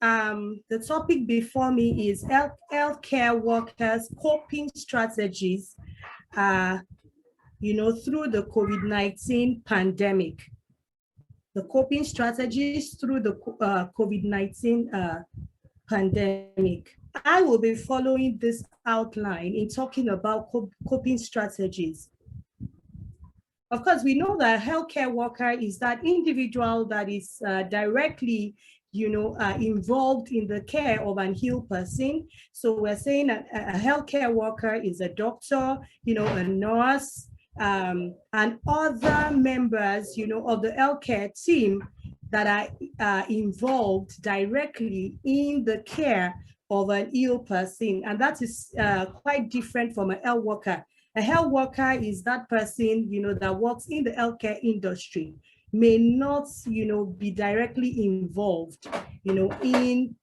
The topic before me is healthcare workers coping strategies, through the COVID-19 pandemic. The coping strategies through the COVID-19 pandemic. I will be following this outline in talking about coping strategies. Of course, we know that a healthcare worker is that individual that is directly involved in the care of an ill person. So we're saying a healthcare worker is a doctor, a nurse, and other members, of the healthcare team that are involved directly in the care of an ill person. And that is quite different from a health worker. A health worker is that person, that works in the healthcare industry, may not, be directly involved, in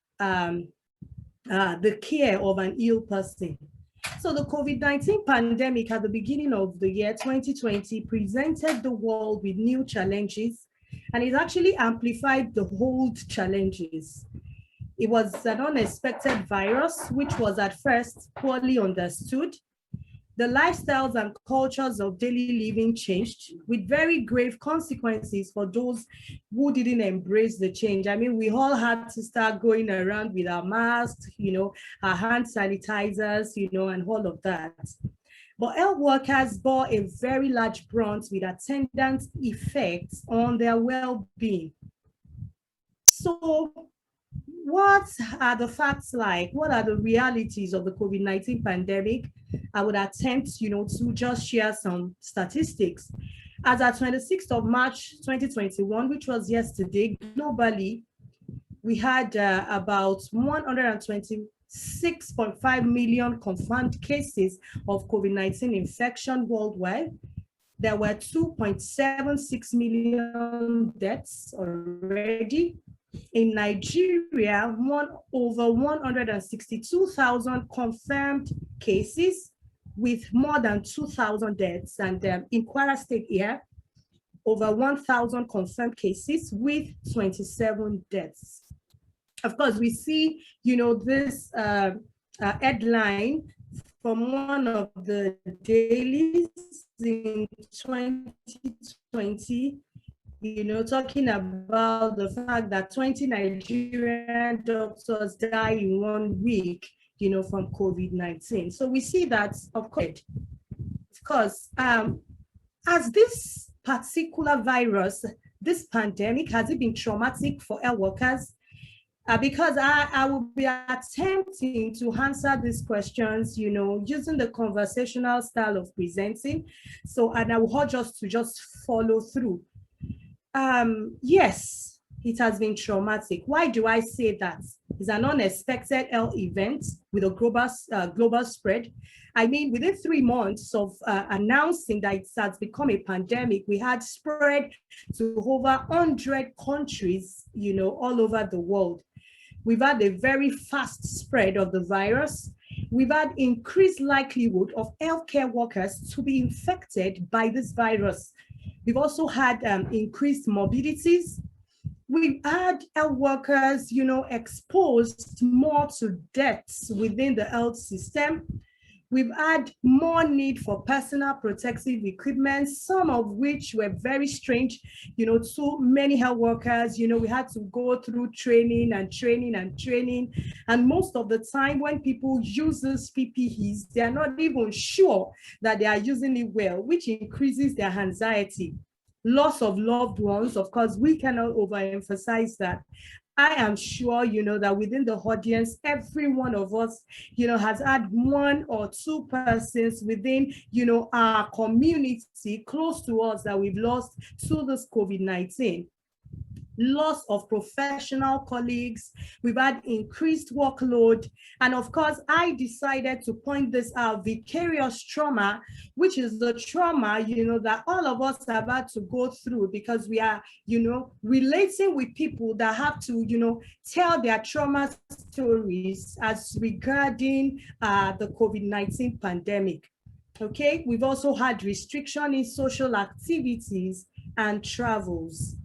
the care of an ill person. So the COVID-19 pandemic at the beginning of the year 2020 presented the world with new challenges, and it actually amplified the old challenges. It was an unexpected virus, which was at first poorly understood. The lifestyles and cultures of daily living changed with very grave consequences for those who didn't embrace the change. I mean, we all had to start going around with our masks, our hand sanitizers, and all of that. But health workers bore a very large brunt with attendant effects on their well-being. So what are the facts like? What are the realities of the COVID-19 pandemic? I would attempt, to just share some statistics. As at 26th of March, 2021, which was yesterday, globally, we had about 126.5 million confirmed cases of COVID-19 infection worldwide. There were 2.76 million deaths already. In Nigeria, over 162,000 confirmed cases with more than 2,000 deaths. And in Kwara State here, over 1,000 confirmed cases with 27 deaths. Of course, we see, this headline from one of the dailies in 2020, talking about the fact that 20 Nigerian doctors die in 1 week, from COVID-19. So we see that, of course, as this particular virus, this pandemic, has it been traumatic for health workers? Because I will be attempting to answer these questions, using the conversational style of presenting. So, and I will urge us to just follow through. Yes, it has been traumatic. Why do I say that? It's an unexpected health event with a global spread. I mean, within 3 months of announcing that it has become a pandemic, we had spread to over 100 countries, all over the world. We've had a very fast spread of the virus. We've had increased likelihood of healthcare workers to be infected by this virus. We've also had increased morbidities. We've had health workers, exposed more to deaths within the health system. We've had more need for personal protective equipment, some of which were very strange, to many health workers. We had to go through training. And most of the time when people use these PPEs, they're not even sure that they are using it well, which increases their anxiety. Loss of loved ones, of course, we cannot overemphasize that. I am sure, that within the audience, every one of us, has had 1 or 2 persons within, our community close to us that we've lost to this COVID-19. Loss of professional colleagues, we've had increased workload. And of course, I decided to point this out, vicarious trauma, which is the trauma, that all of us have had to go through because we are, relating with people that have to, tell their trauma stories as regarding the COVID-19 pandemic. Okay, we've also had restriction in social activities and travels.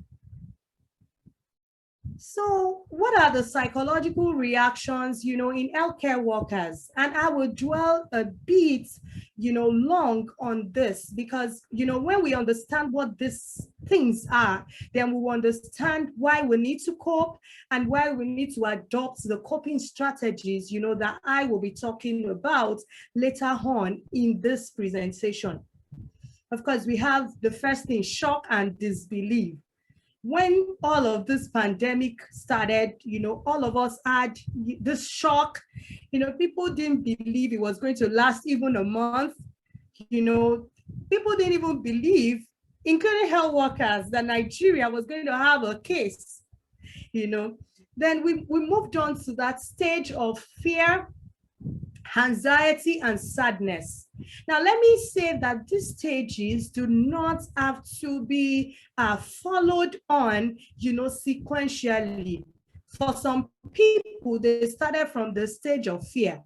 So what are the psychological reactions, in healthcare workers? And I will dwell a bit, long on this because, when we understand what these things are, then we will understand why we need to cope and why we need to adopt the coping strategies, that I will be talking about later on in this presentation. Of course, we have the first thing, shock and disbelief. When all of this pandemic started, all of us had this shock. People didn't believe it was going to last even a month. People didn't even believe, including health workers, that Nigeria was going to have a case. Then we moved on to that stage of fear, anxiety, and sadness. Now, let me say that these stages do not have to be followed on, sequentially. For some people, they started from the stage of fear.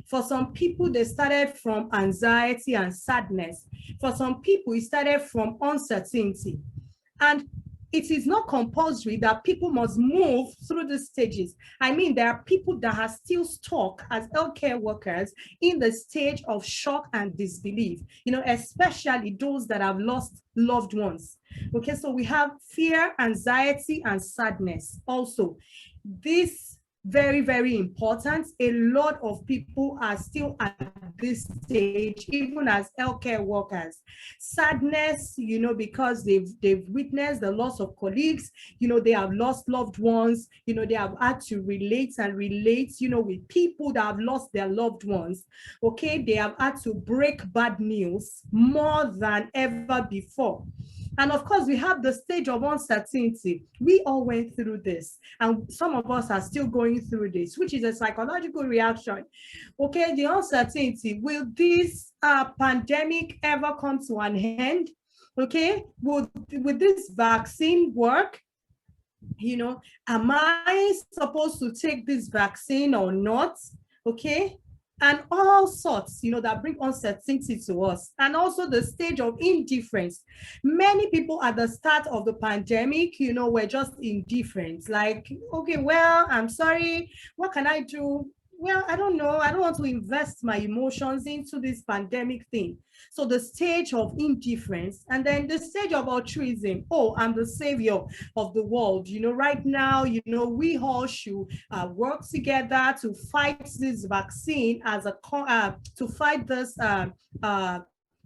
For some people, they started from anxiety and sadness. For some people, it started from uncertainty. And it is not compulsory that people must move through the stages. I mean, there are people that are still stuck as healthcare workers in the stage of shock and disbelief, especially those that have lost loved ones. Okay, so we have fear, anxiety, and sadness also. This very, very important. A lot of people are still at this stage, even as healthcare workers. Sadness, because they've witnessed the loss of colleagues, they have lost loved ones, they have had to relate, with people that have lost their loved ones. Okay, they have had to break bad news more than ever before. And of course, we have the stage of uncertainty. We all went through this, and some of us are still going through this, which is a psychological reaction. Okay, the uncertainty, will this pandemic ever come to an end? Okay, will this vaccine work? Am I supposed to take this vaccine or not? Okay, and all sorts, that bring uncertainty to us. And also the stage of indifference. Many people at the start of the pandemic, were just indifferent. Like, okay, well, I'm sorry, what can I do? Well, I don't know. I don't want to invest my emotions into this pandemic thing. So the stage of indifference, and then the stage of altruism. Oh, I'm the savior of the world. Right now, we all should work together to fight this vaccine as to fight this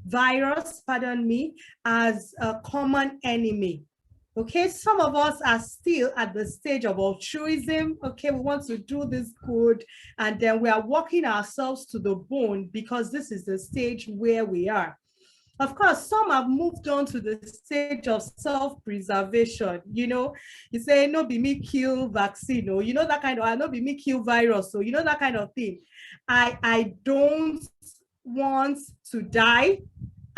virus, as a common enemy. Okay, some of us are still at the stage of altruism. Okay, we want to do this good, and then we are working ourselves to the bone because this is the stage where we are. Of course, some have moved on to the stage of self-preservation. You say, no, be me kill vaccine, or that kind of, no, be me kill virus, so that kind of thing. I don't want to die.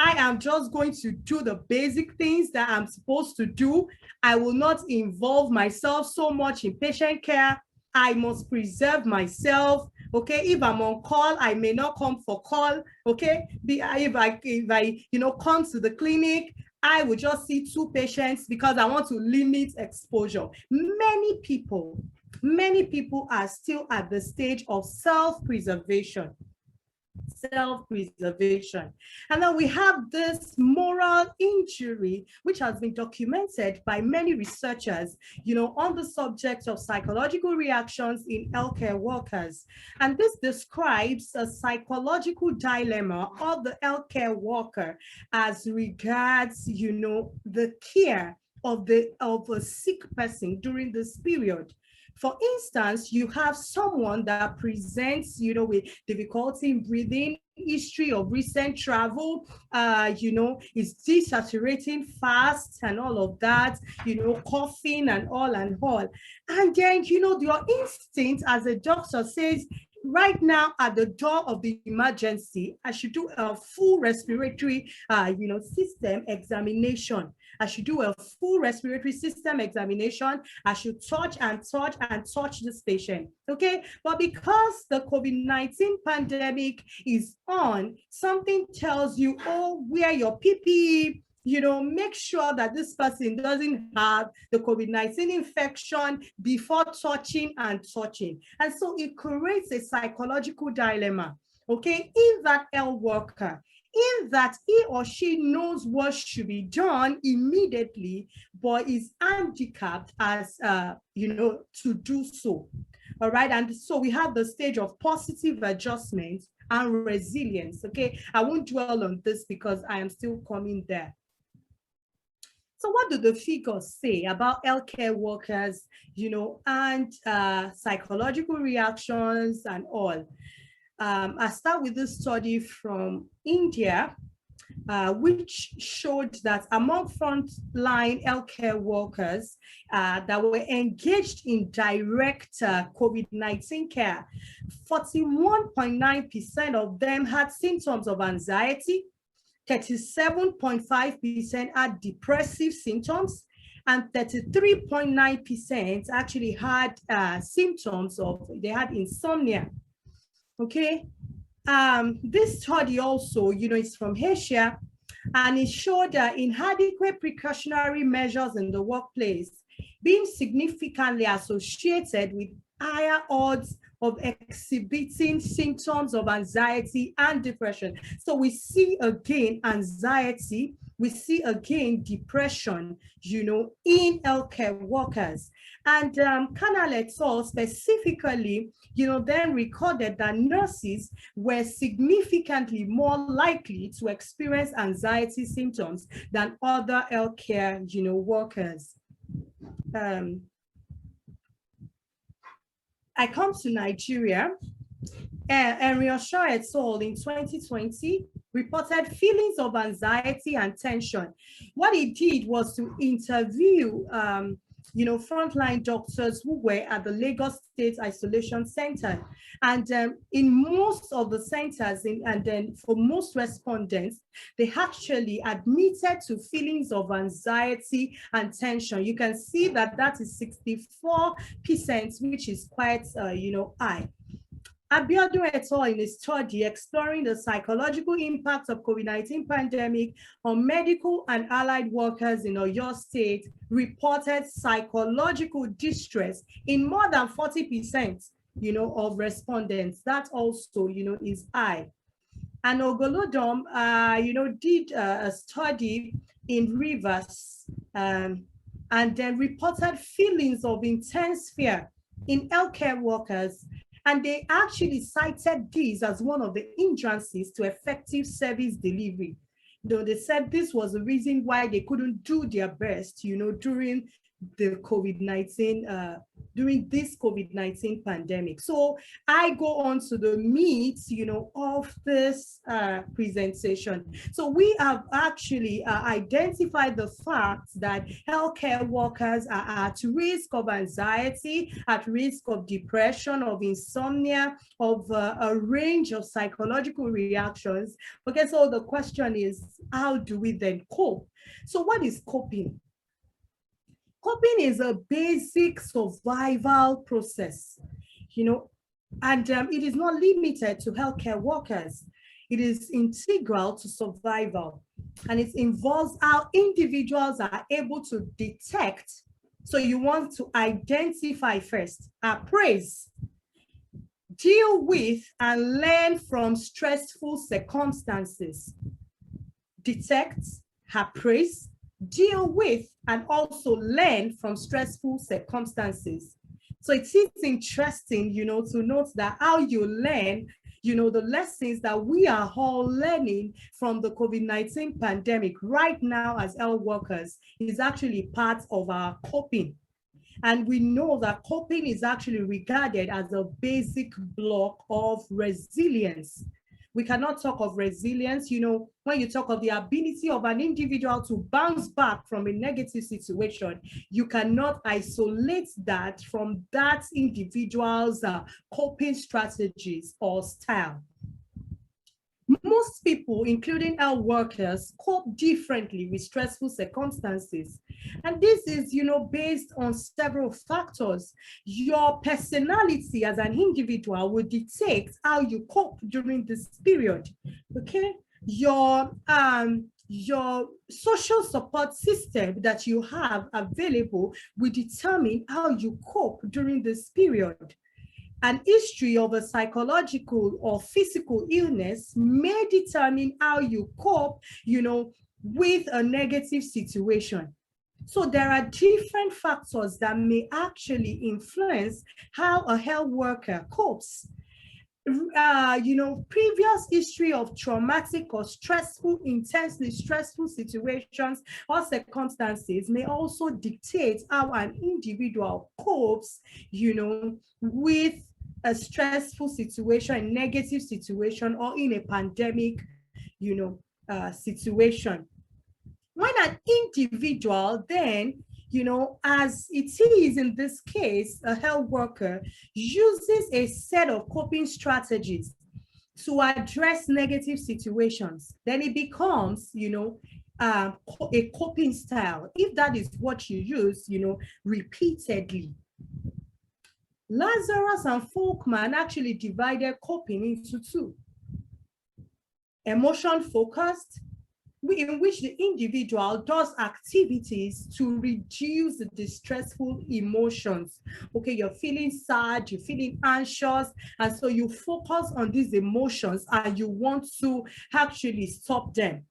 I am just going to do the basic things that I'm supposed to do. I will not involve myself so much in patient care. I must preserve myself. Okay, if I'm on call, I may not come for call. Okay, if I come to the clinic, I will just see 2 patients because I want to limit exposure. Many people are still at the stage of self-preservation. And then we have this moral injury, which has been documented by many researchers, on the subject of psychological reactions in healthcare workers. And this describes a psychological dilemma of the healthcare worker as regards, the care of a sick person during this period. For instance, you have someone that presents, with difficulty in breathing, history of recent travel, is desaturating fast and all of that, coughing and all. And then, your instinct as a doctor says, right now at the door of the emergency, I should do a full respiratory, system examination. I should do a full respiratory system examination. I should touch this patient, okay? But because the COVID-19 pandemic is on, something tells you, oh, wear your PPE, make sure that this person doesn't have the COVID-19 infection before touching and touching. And so it creates a psychological dilemma, okay, in that health worker, in that he or she knows what should be done immediately, but is handicapped as, to do so. All right. And so we have the stage of positive adjustment and resilience. Okay. I won't dwell on this because I am still coming there. So what do the figures say about healthcare workers, and psychological reactions and all? I start with this study from India, which showed that among frontline healthcare workers that were engaged in direct COVID-19 care, 41.9% of them had symptoms of anxiety, 37.5% had depressive symptoms, and 33.9% actually had symptoms of, they had insomnia. Okay. This study also, is from Asia, and it showed inadequate precautionary measures in the workplace being significantly associated with higher odds of exhibiting symptoms of anxiety and depression. So we see again anxiety, we see again depression, in healthcare workers. And Canal et al. Specifically, then recorded that nurses were significantly more likely to experience anxiety symptoms than other healthcare, workers. I come to Nigeria, and Riosha et al. In 2020 reported feelings of anxiety and tension. What it did was to interview frontline doctors who were at the Lagos State Isolation Center. And in most of the centers, and then for most respondents, they actually admitted to feelings of anxiety and tension. You can see that that is 64%, which is quite, high. Abiodun et al. In a study exploring the psychological impact of COVID-19 pandemic on medical and allied workers in Oyo State reported psychological distress in more than 40%, of respondents. That also, is high. And Ogolodom, did a study in Rivers, and then reported feelings of intense fear in healthcare workers. And they actually cited this as one of the hindrances to effective service delivery. They said this was the reason why they couldn't do their best, during the COVID-19, during this COVID-19 pandemic. So I go on to the meat, of this presentation. So we have actually identified the fact that healthcare workers are at risk of anxiety, at risk of depression, of insomnia, of a range of psychological reactions. Okay, so the question is, how do we then cope? So what is coping? Coping is a basic survival process, and it is not limited to healthcare workers. It is integral to survival, and it involves how individuals are able to detect. So you want to identify first, appraise, deal with, and learn from stressful circumstances. Detect, appraise, deal with, and also learn from stressful circumstances. So it is interesting, to note that how you learn, the lessons that we are all learning from the COVID-19 pandemic right now as health workers is actually part of our coping. And we know that coping is actually regarded as a basic block of resilience. We cannot talk of resilience, when you talk of the ability of an individual to bounce back from a negative situation, you cannot isolate that from that individual's coping strategies or style. Most people, including health workers, cope differently with stressful circumstances. And this is, based on several factors. Your personality as an individual will dictate how you cope during this period, okay? Your your social support system that you have available will determine how you cope during this period. An history of a psychological or physical illness may determine how you cope, with a negative situation. So there are different factors that may actually influence how a health worker copes. Previous history of traumatic or stressful, intensely stressful situations or circumstances may also dictate how an individual copes, with a stressful situation, negative situation, or in a pandemic, situation. When an individual then, as it is in this case, a health worker uses a set of coping strategies to address negative situations, then it becomes, a coping style. If that is what you use, repeatedly. Lazarus and Folkman actually divided coping into two. Emotion focused, in which the individual does activities to reduce the distressful emotions. Okay, you're feeling sad, you're feeling anxious, and so you focus on these emotions and you want to actually stop them.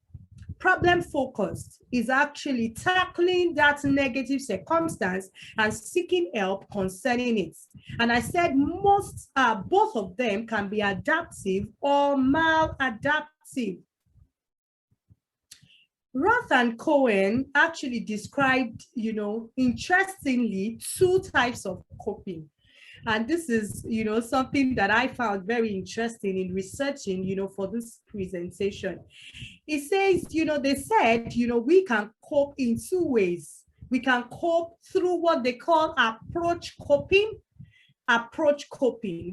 Problem focused is actually tackling that negative circumstance and seeking help concerning it. And I said both of them can be adaptive or maladaptive. Roth and Cohen actually described, interestingly, two types of coping. And this is, something that I found very interesting in researching, for this presentation. It says, they said, we can cope in two ways. We can cope through what they call approach coping,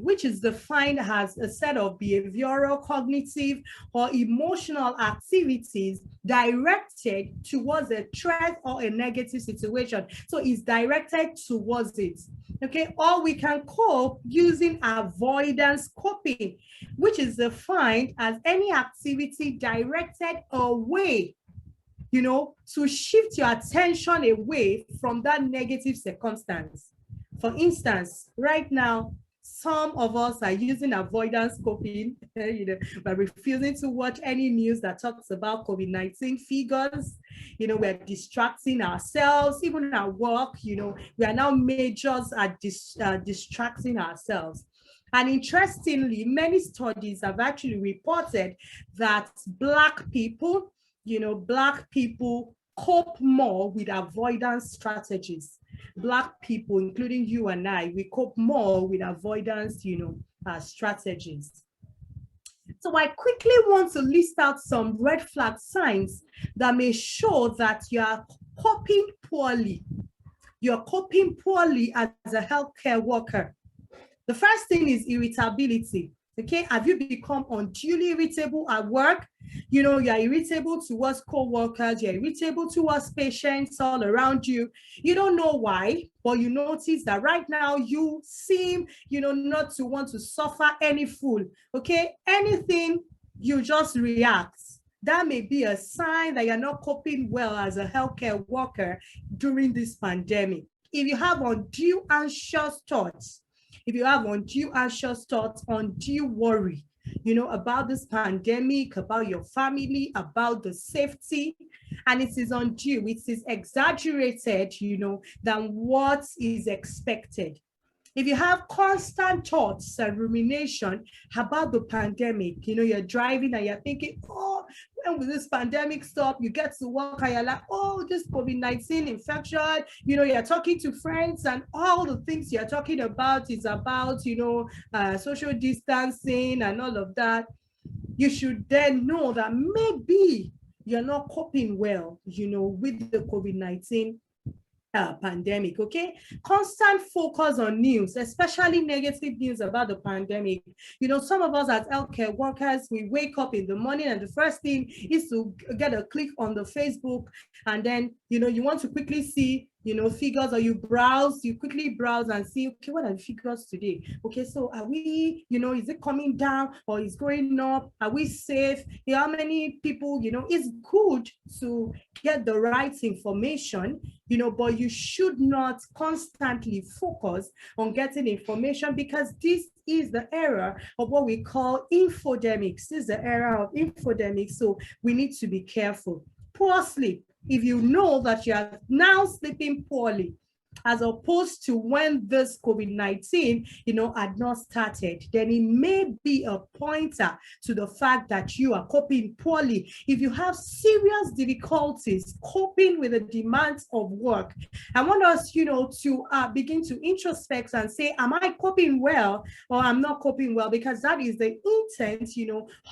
which is defined as a set of behavioral, cognitive, or emotional activities directed towards a threat or a negative situation. So it's directed towards it. Okay, or we can cope using avoidance coping, which is defined as any activity directed away, to shift your attention away from that negative circumstance. For instance, right now, some of us are using avoidance coping, by refusing to watch any news that talks about COVID-19 figures. We're distracting ourselves, even at work, we are now majors at distracting ourselves. And interestingly, many studies have actually reported that Black people cope more with avoidance strategies. Black people, including you and I, we cope more with avoidance, strategies. So I quickly want to list out some red flag signs that may show that you are coping poorly. You're coping poorly as a healthcare worker. The first thing is irritability. Okay, have you become unduly irritable at work? You're irritable towards co-workers, you're irritable towards patients all around you. You don't know why, but you notice that right now you seem, not to want to suffer any fool. Okay, anything, you just react. That may be a sign that you're not coping well as a healthcare worker during this pandemic. If you have undue anxious thoughts, undue worry, about this pandemic, about your family, about the safety, and it is undue, it is exaggerated, than what is expected. If you have constant thoughts and rumination about the pandemic, you're driving and you're thinking, oh, when will this pandemic stop? You get to work and you're like, oh, this COVID-19 infection, you're talking to friends and all the things you're talking about is about, social distancing and all of that. You should then know that maybe you're not coping well, with the COVID-19 pandemic. Okay, constant focus on news, especially negative news about the pandemic. Some of us as healthcare workers, we wake up in the morning and the first thing is to get a click on the Facebook, and then you want to quickly see figures, or you quickly browse and see, okay, what are the figures today? Okay, so are we, is it coming down or is going up? Are we safe? How many people, it's good to get the right information, but you should not constantly focus on getting information, because this is the era of what we call infodemics. This is the era of infodemics, so we need to be careful. Poor sleep. If you know that you are now sleeping poorly, as opposed to when this COVID-19, had not started, then it may be a pointer to the fact that you are coping poorly. If you have serious difficulties coping with the demands of work, I want us, to begin to introspect and say, am I coping well or I'm not coping well? Because that is the intent,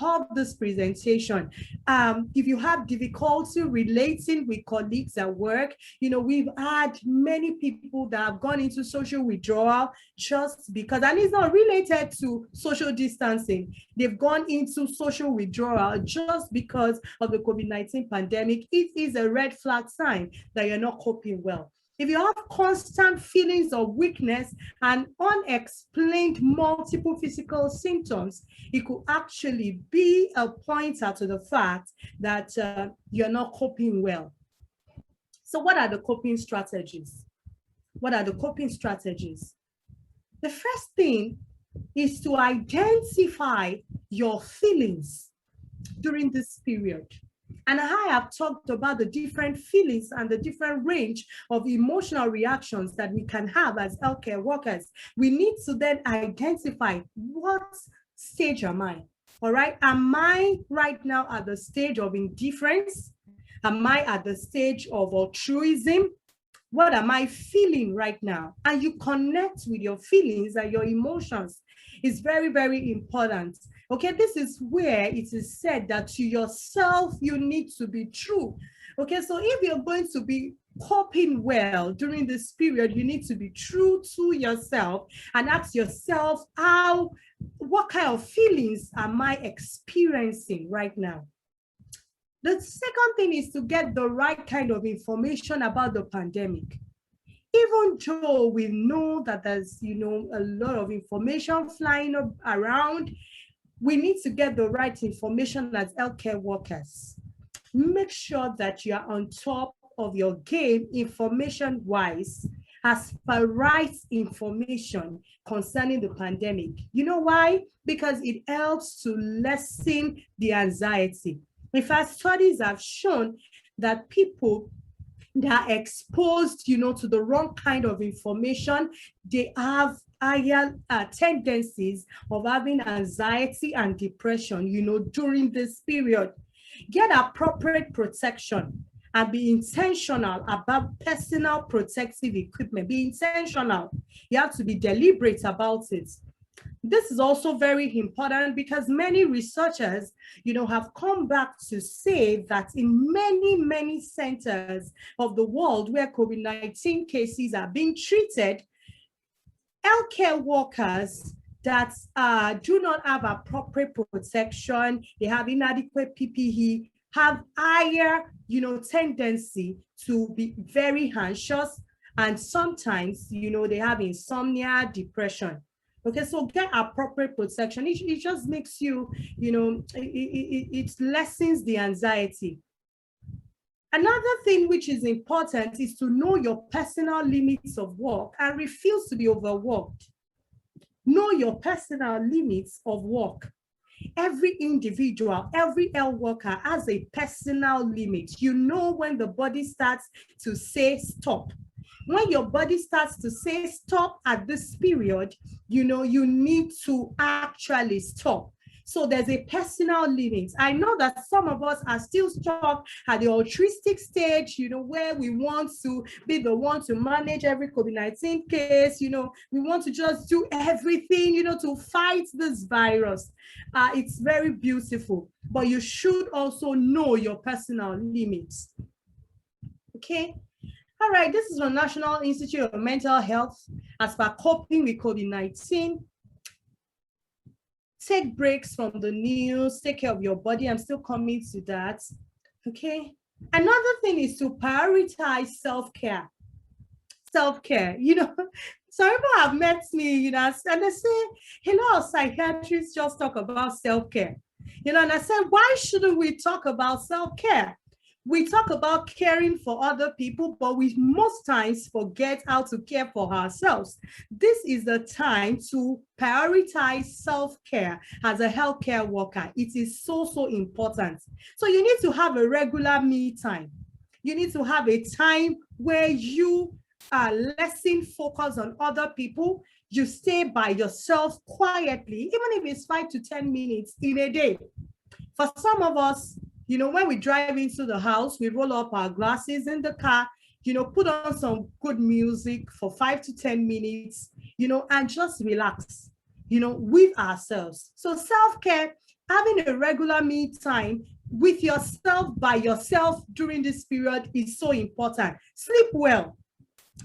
of this presentation. If you have difficulty relating with colleagues at work, we've had many people that have gone into social withdrawal just because, and it's not related to social distancing. They've gone into social withdrawal just because of the COVID-19 pandemic. It is a red flag sign that you're not coping well. If you have constant feelings of weakness and unexplained multiple physical symptoms, it could actually be a pointer to the fact that you're not coping well. So what are the coping strategies? What are the coping strategies? The first thing is to identify your feelings during this period. And I have talked about the different feelings and the different range of emotional reactions that we can have as healthcare workers. We need to then identify, what stage am I? All right. Am I right now at the stage of indifference? Am I at the stage of altruism? What am I feeling right now? And you connect with your feelings and your emotions. It's very, very important. Okay, this is where it is said that to yourself, you need to be true. Okay, so if you're going to be coping well during this period, you need to be true to yourself and ask yourself, what kind of feelings am I experiencing right now? The second thing is to get the right kind of information about the pandemic. Even though we know that there's, a lot of information flying around, we need to get the right information as healthcare workers. Make sure that you are on top of your game information-wise, as per right information concerning the pandemic. You know why? Because it helps to lessen the anxiety. In fact, studies have shown that people that are exposed, to the wrong kind of information, they have higher tendencies of having anxiety and depression, during this period. Get appropriate protection and be intentional about personal protective equipment. Be intentional. You have to be deliberate about it. This is also very important because many researchers, have come back to say that in many, many centers of the world where COVID-19 cases are being treated, healthcare workers that do not have appropriate protection, they have inadequate PPE, have higher, tendency to be very anxious, and sometimes, they have insomnia, depression. Okay, so get appropriate protection. It just makes you, it lessens the anxiety. Another thing which is important is to know your personal limits of work and refuse to be overworked. Know your personal limits of work. Every individual, every health worker has a personal limit. You know when the body starts to say stop. When your body starts to say stop at this period, you need to actually stop. So there's a personal limit. I know that some of us are still stuck at the altruistic stage, where we want to be the one to manage every COVID-19 case. We want to just do everything, to fight this virus. It's very beautiful, but you should also know your personal limits. Okay. All right, this is the National Institute of Mental Health as per coping with COVID-19. Take breaks from the news, take care of your body. I'm still coming to that, okay? Another thing is to prioritize self-care. self-care. Some people have met me, and they say, a lot of psychiatrists just talk about self-care. And I said, why shouldn't we talk about self-care? We talk about caring for other people, but we most times forget how to care for ourselves. This is the time to prioritize self-care as a healthcare worker. It is so, so important. So you need to have a regular me time. You need to have a time where you are lessen focus on other people. You stay by yourself quietly, even if it's 5 to 10 minutes in a day. For some of us, when we drive into the house, we roll up our glasses in the car, put on some good music for 5 to 10 minutes, and just relax, with ourselves. So self-care, having a regular me time with yourself, by yourself during this period is so important. Sleep well,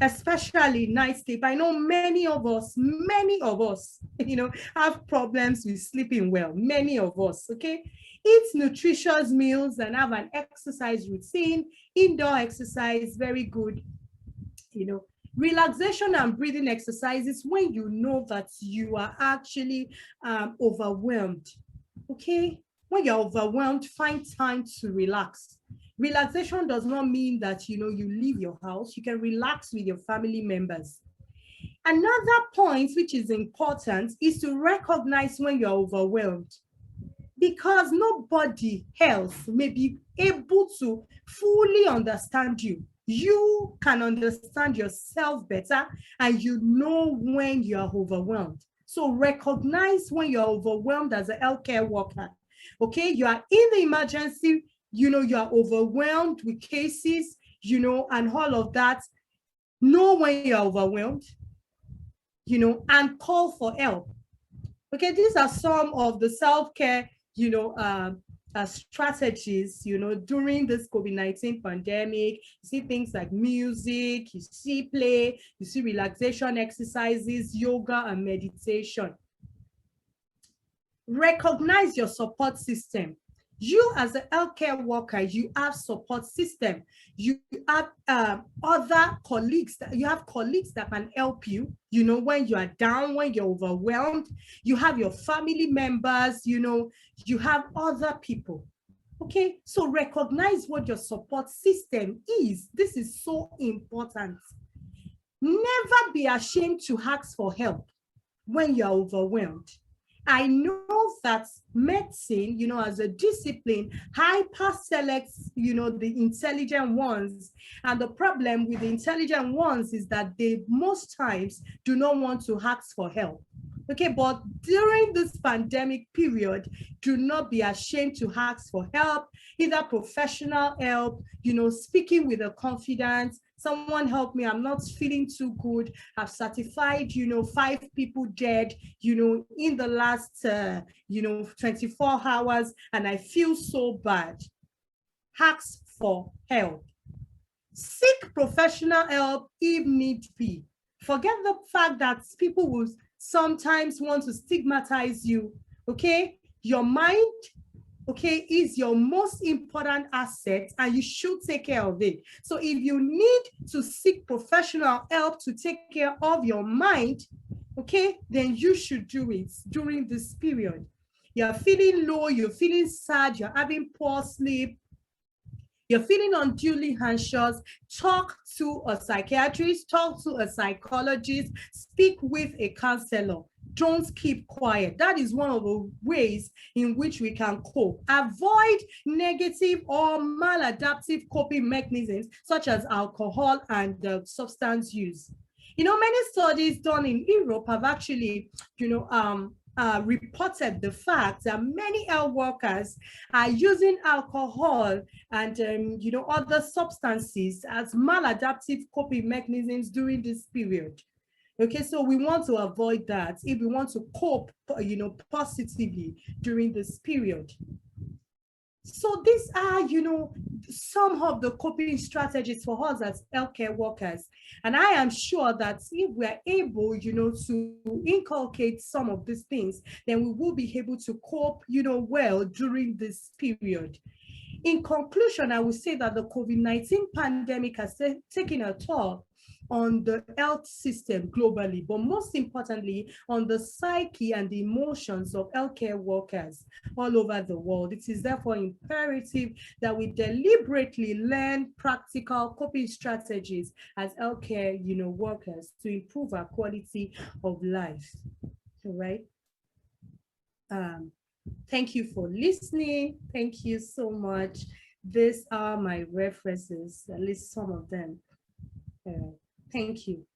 especially night sleep. I know many of us, have problems with sleeping well. Many of us, okay? Eat nutritious meals and have an exercise routine, indoor exercise, very good. Relaxation and breathing exercises when you know that you are actually overwhelmed, okay? When you're overwhelmed, find time to relax. Relaxation does not mean that, you leave your house. You can relax with your family members. Another point which is important is to recognize when you're overwhelmed, because nobody else may be able to fully understand you. You can understand yourself better, and you know when you are overwhelmed. So recognize when you're overwhelmed as a healthcare worker. Okay, you are in the emergency, you are overwhelmed with cases, and all of that. Know when you're overwhelmed, and call for help. Okay, these are some of the self-care, strategies, during this COVID-19 pandemic. You see things like music, you see play, you see relaxation exercises, yoga, and meditation. Recognize your support system. You as a healthcare worker, you have support system. You have other colleagues. You have colleagues that can help you, when you are down, when you're overwhelmed. You have your family members, you have other people. Okay, so recognize what your support system is. This is so important. Never be ashamed to ask for help when you're overwhelmed. I know that medicine, as a discipline, hyper selects, the intelligent ones. And the problem with the intelligent ones is that they most times do not want to ask for help. Okay, but during this pandemic period, do not be ashamed to ask for help, either professional help, speaking with a confidence. Someone help me, I'm not feeling too good. I've certified, 5 people dead, in the last, 24 hours, and I feel so bad. Ask for help. Seek professional help if need be. Forget the fact that people will sometimes want to stigmatize you, okay? Your mind, okay, is your most important asset, and you should take care of it. So if you need to seek professional help to take care of your mind, okay, then you should do it during this period. You're feeling low, you're feeling sad, you're having poor sleep, you're feeling unduly anxious, talk to a psychiatrist, talk to a psychologist, speak with a counselor. Don't keep quiet. That is one of the ways in which we can cope. Avoid negative or maladaptive coping mechanisms such as alcohol and substance use. Many studies done in Europe have actually, reported the fact that many health workers are using alcohol and other substances as maladaptive coping mechanisms during this period. Okay, so we want to avoid that if we want to cope, positively during this period. So these are, some of the coping strategies for us as healthcare workers. And I am sure that if we are able, to inculcate some of these things, then we will be able to cope, well during this period. In conclusion, I would say that the COVID-19 pandemic has taken a toll on the health system globally, but most importantly, on the psyche and the emotions of healthcare workers all over the world. It is therefore imperative that we deliberately learn practical coping strategies as healthcare, workers to improve our quality of life. All right. Thank you for listening. Thank you so much. These are my references, at least some of them. Thank you.